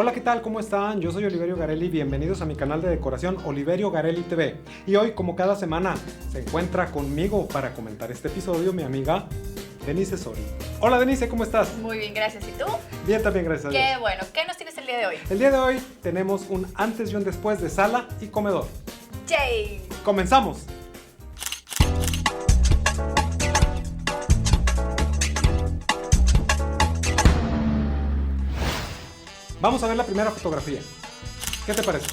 Hola, ¿qué tal? ¿Cómo están? Yo soy Oliverio Garelli, bienvenidos a mi canal de decoración Oliverio Garelli TV. Y hoy, como cada semana, se encuentra conmigo para comentar este episodio mi amiga Denise Sori. Hola Denise, ¿cómo estás? Muy bien, gracias. ¿Y tú? Bien, también, gracias a Dios. Qué bueno. ¿Qué nos tienes el día de hoy? El día de hoy tenemos un antes y un después de sala y comedor. ¡Yay! ¡Comenzamos! Vamos a ver la primera fotografía. ¿Qué te parece?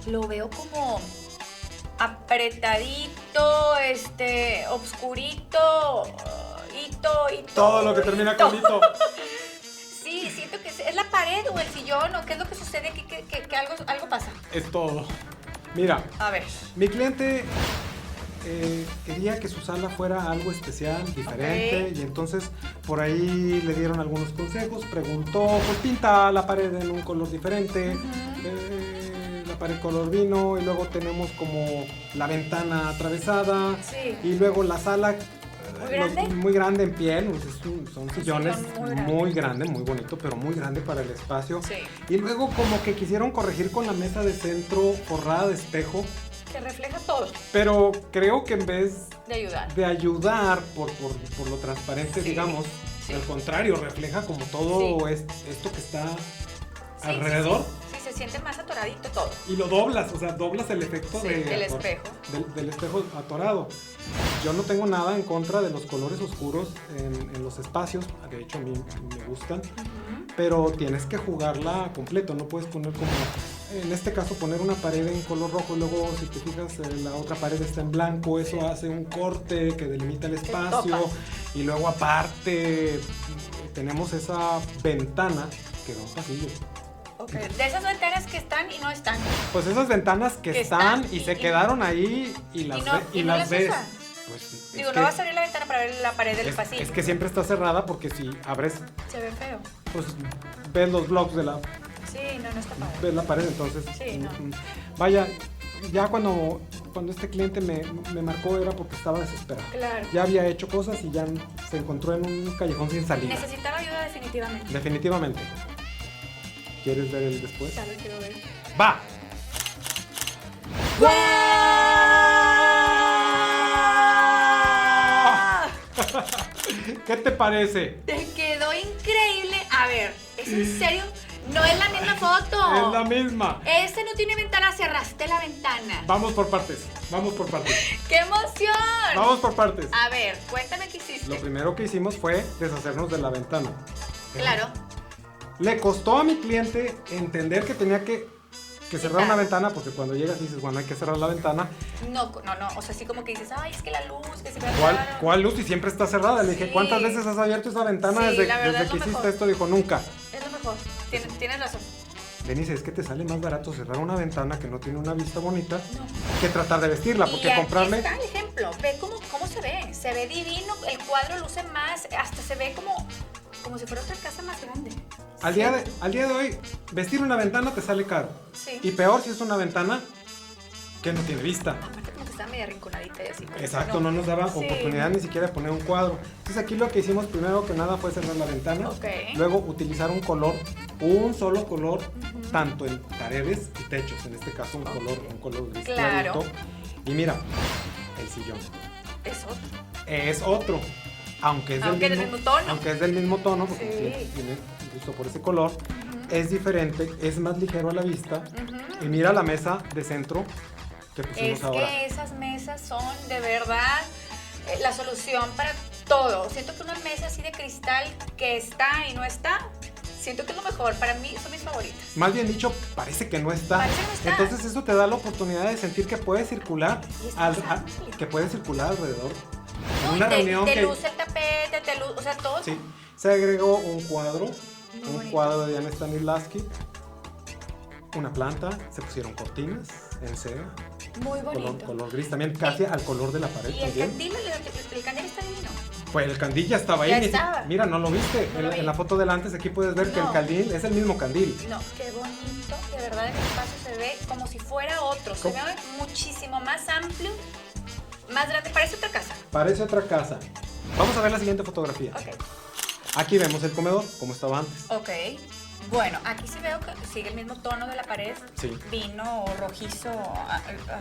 Lo veo como apretadito, obscurito, hito. Todo lo que termina con hito. Sí, siento que es la pared o el sillón o qué es lo que sucede aquí, que algo pasa. Es todo. Mira, A ver. mi cliente quería que su sala fuera algo especial, diferente, Ok. y entonces por ahí le dieron algunos consejos, preguntó, pues pinta la pared en un color diferente, la pared color vino, y luego tenemos como la ventana atravesada, Sí. y luego la sala ¿Muy grande? muy grande en piel, son sillones sillón muy grande, muy bonito, pero muy grande para el espacio. Sí. Y luego como que quisieron corregir con la mesa de centro forrada de espejo, Que refleja todo. pero creo que en vez De ayudar. de ayudar por lo transparente, Sí, digamos, sí. al contrario, refleja como todo Sí. esto que está Sí, alrededor. Sí, se siente más atoradito todo. Y lo doblas, o sea, doblas el efecto Sí, del espejo. Del espejo atorado. Yo no tengo nada en contra de los colores oscuros en los espacios, de hecho a mí me gustan, pero tienes que jugarla completo, no puedes poner como, en este caso poner una pared en color rojo y luego si te fijas la otra pared está en blanco, eso Sí. hace un corte que delimita el espacio topa. y luego aparte tenemos esa ventana que da un pasillo. Ok. De esas ventanas que están y no están. Pues esas ventanas que están y se y- quedaron ahí y las, no- y y no las las ves. usan. Pues, Digo, es no que- vas a abrir la ventana para ver la pared del pasillo. es que siempre está cerrada porque si abres, Se ve feo. pues ves los blogs de la, Sí, no está padre. ves la pared, entonces. Sí, no. Vaya, ya cuando este cliente me marcó era porque estaba desesperado. Claro. Ya había hecho cosas y ya se encontró en un callejón sin salida. Necesitaba ayuda definitivamente. Definitivamente. ¿Quieres ver el después? Ya lo quiero ver. ¡Va! ¿Qué te parece? Te quedó increíble. A ver, ¿es en serio? No es la misma foto. Es la misma. Este no tiene ventana, cerraste la ventana. Vamos por partes, vamos por partes. ¡Qué emoción! Vamos por partes. A ver, cuéntame qué hiciste. Lo primero que hicimos fue deshacernos de la ventana. Claro. Le costó a mi cliente entender que tenía que cerrar Quitar. una ventana, porque cuando llegas dices, bueno, hay que cerrar la ventana. No, o sea, así como que dices, ay, es que la luz, que se ve ¿Cuál, raro. cuál luz? Y siempre está cerrada. Le dije, Sí. ¿cuántas veces has abierto esa ventana Sí, desde, la verdad desde es que lo hiciste mejor. esto? Dijo, nunca. Es lo mejor. Tienes razón. Denise, es que te sale más barato cerrar una ventana que no tiene una vista bonita No. que tratar de vestirla, Y porque aquí comprarle... está el ejemplo. Ve cómo se ve. Se ve divino. El cuadro luce más. Hasta se ve como si fuera otra casa más grande. Al día de hoy, vestir una ventana te sale caro. Sí. Y peor si es una ventana que no tiene vista. Aparte como que está media rinconadita y así. como que Exacto, no nos daba Sí. oportunidad ni siquiera de poner un cuadro. Entonces aquí lo que hicimos primero que nada fue cerrar la ventana. Ok. Luego utilizar un solo color, tanto en paredes y techos. En este caso un color gris Claro. clarito. Y mira, el sillón. Es otro. Es otro. Aunque es Aunque del mismo tono. Aunque es del mismo tono, porque Sí. tiene gusto por ese color. Es diferente, es más ligero a la vista. Ujú. Y mira la mesa de centro que pusimos Es ahora. que esas mesas son de verdad la solución para todo. Siento que una mesa así de cristal que está y no está, siento que es lo mejor. Para mí son mis favoritas. Más bien dicho, parece que no está. Parece que no está. Entonces eso te da la oportunidad de sentir que puede circular, Y es más amplio. que puede circular alrededor. En No, una y te, reunión te que luce el tapete, o sea, todo. sí, se agregó un cuadro, Muy un bonito. cuadro de Jan Stanislavski, una planta, se pusieron cortinas en cera, Muy bonito. color gris también, casi al color de la pared Y el también. candil, el candil está divino. Pues el candil ya estaba ahí. Ya estaba. Mira, no lo viste. No lo vi. En la foto del antes aquí puedes ver que el No. candil es el mismo candil. No, qué bonito. De verdad, el espacio se ve como si fuera otro. Se ve ¿Cómo? muchísimo más amplio, más grande. Parece otra casa. Parece otra casa. Vamos a ver la siguiente fotografía. Ok. Aquí vemos el comedor, como estaba antes. Ok. Bueno, aquí sí veo que sigue el mismo tono de la pared. Sí. Vino rojizo.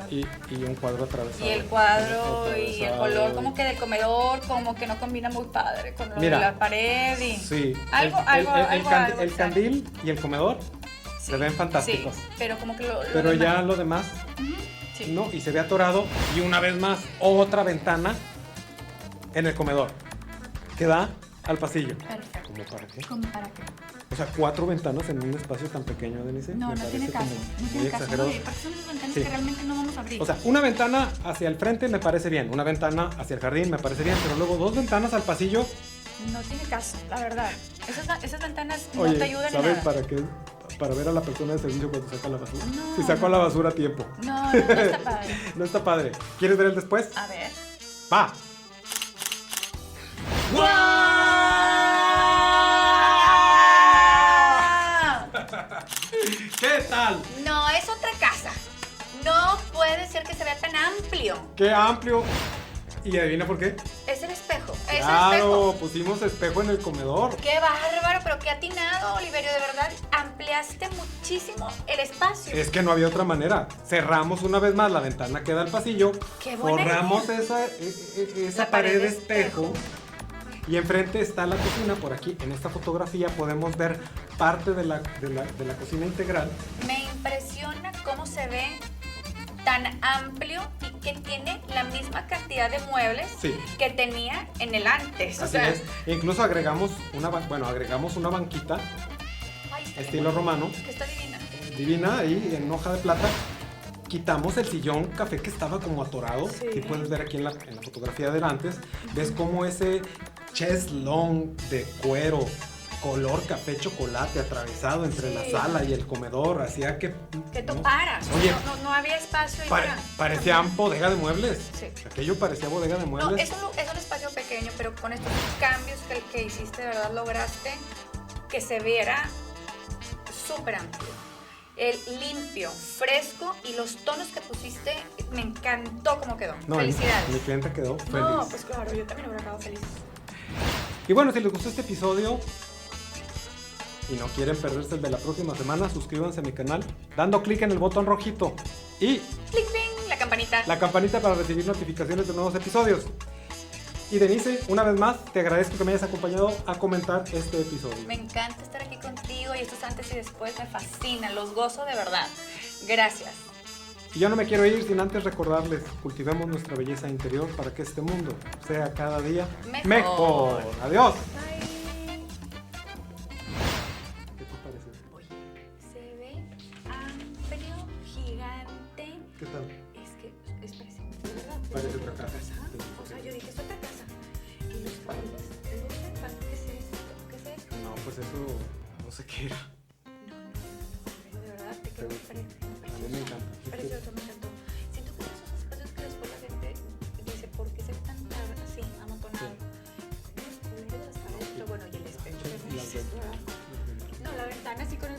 Y un cuadro atravesado. Y el cuadro y el Atravesado. color como que del comedor, como que no combina muy padre con lo Mira, de la pared. Y Sí. Algo, el exacto. candil y el comedor Sí, se ven fantásticos. Sí, pero como que lo Pero demás- ya lo demás, Ujú, sí. no, y se ve atorado. Y una vez más, otra ventana en el comedor que da al pasillo. Perfecto. ¿Cómo para qué? ¿Cómo para qué? O sea, 4 ventanas en un espacio tan pequeño, Denise. No, Me no parece tiene caso. como No muy tiene caso. exagerado. No, y aparte son esas ventanas Sí. que realmente no vamos a abrir. O sea, una ventana hacia el frente me parece bien, una ventana hacia el jardín me parece bien, pero luego 2 ventanas al pasillo. no tiene caso, la verdad. Esas ventanas no Oye, te ayudan en ¿sabes nada. para qué? Para ver a la persona de servicio cuando saca la basura. No, Si sacó no. la basura a tiempo. No, no está padre. No está padre. ¿Quieres ver el después? A ver. ¡Va! ¿Qué tal? No, es otra casa. No puede ser que se vea tan amplio. ¡Qué amplio! ¿Y adivina por qué? Es el espejo. Es el Claro, espejo. pusimos espejo en el comedor. Qué bárbaro, pero qué atinado, Oliverio. De verdad, ampliaste muchísimo el espacio. Es que no había otra manera. Cerramos una vez más la ventana que da al pasillo. Qué buena Forramos idea. esa La pared de espejo. Y enfrente está la cocina. Por aquí, en esta fotografía, podemos ver parte de la cocina integral. Me impresiona cómo se ve tan amplio y que tiene la misma cantidad de muebles Sí. que tenía en el antes. O Así sea, es. E incluso agregamos una banquita ay, está estilo bien. romano, Que está divina. divina, ahí en hoja de plata. Quitamos el sillón café que estaba como atorado. Sí. Y puedes ver aquí en la fotografía de antes. Ves cómo ese cheslón de cuero, color café chocolate atravesado entre la Sí. sala y el comedor. Hacía que... Que no, toparas. Oye, No había espacio ahí parecía bodega de muebles. Sí. Aquello parecía bodega de No, muebles. es un espacio pequeño, pero con estos cambios que hiciste, de verdad lograste que se viera súper amplio. El limpio, fresco y los tonos que pusiste, me encantó cómo quedó. No, Felicidades. mi cliente quedó feliz. No, pues claro, yo también hubiera quedado feliz. Y bueno, si les gustó este episodio y no quieren perderse el de la próxima semana, suscríbanse a mi canal dando clic en el botón rojito y Clic, clic, la campanita. la campanita para recibir notificaciones de nuevos episodios. Y Denise, una vez más, te agradezco que me hayas acompañado a comentar este episodio. Me encanta estar aquí contigo y estos antes y después me fascinan, los gozo de verdad. Gracias. Y yo no me quiero ir sin antes recordarles, cultivemos nuestra belleza interior para que este mundo sea cada día Mejor. Adiós. Bye. ¿Qué te parece? Oye, se ve amplio, gigante. ¿Qué tal? Es que, parece, de verdad. Parece otra casa. O sea, yo dije, es otra casa. Y los paredes, ¿qué es esto? ¿Qué es esto? No, pues eso no sé qué era. No, de verdad, te quedó diferente. A mí me encanta. Precioso, me encantó. Siento que esos espacios que después la gente dice, ¿por qué se ve tan así, amontonado? Los colores de las paredes, pero bueno, y el espejo. Las No, la ventana así con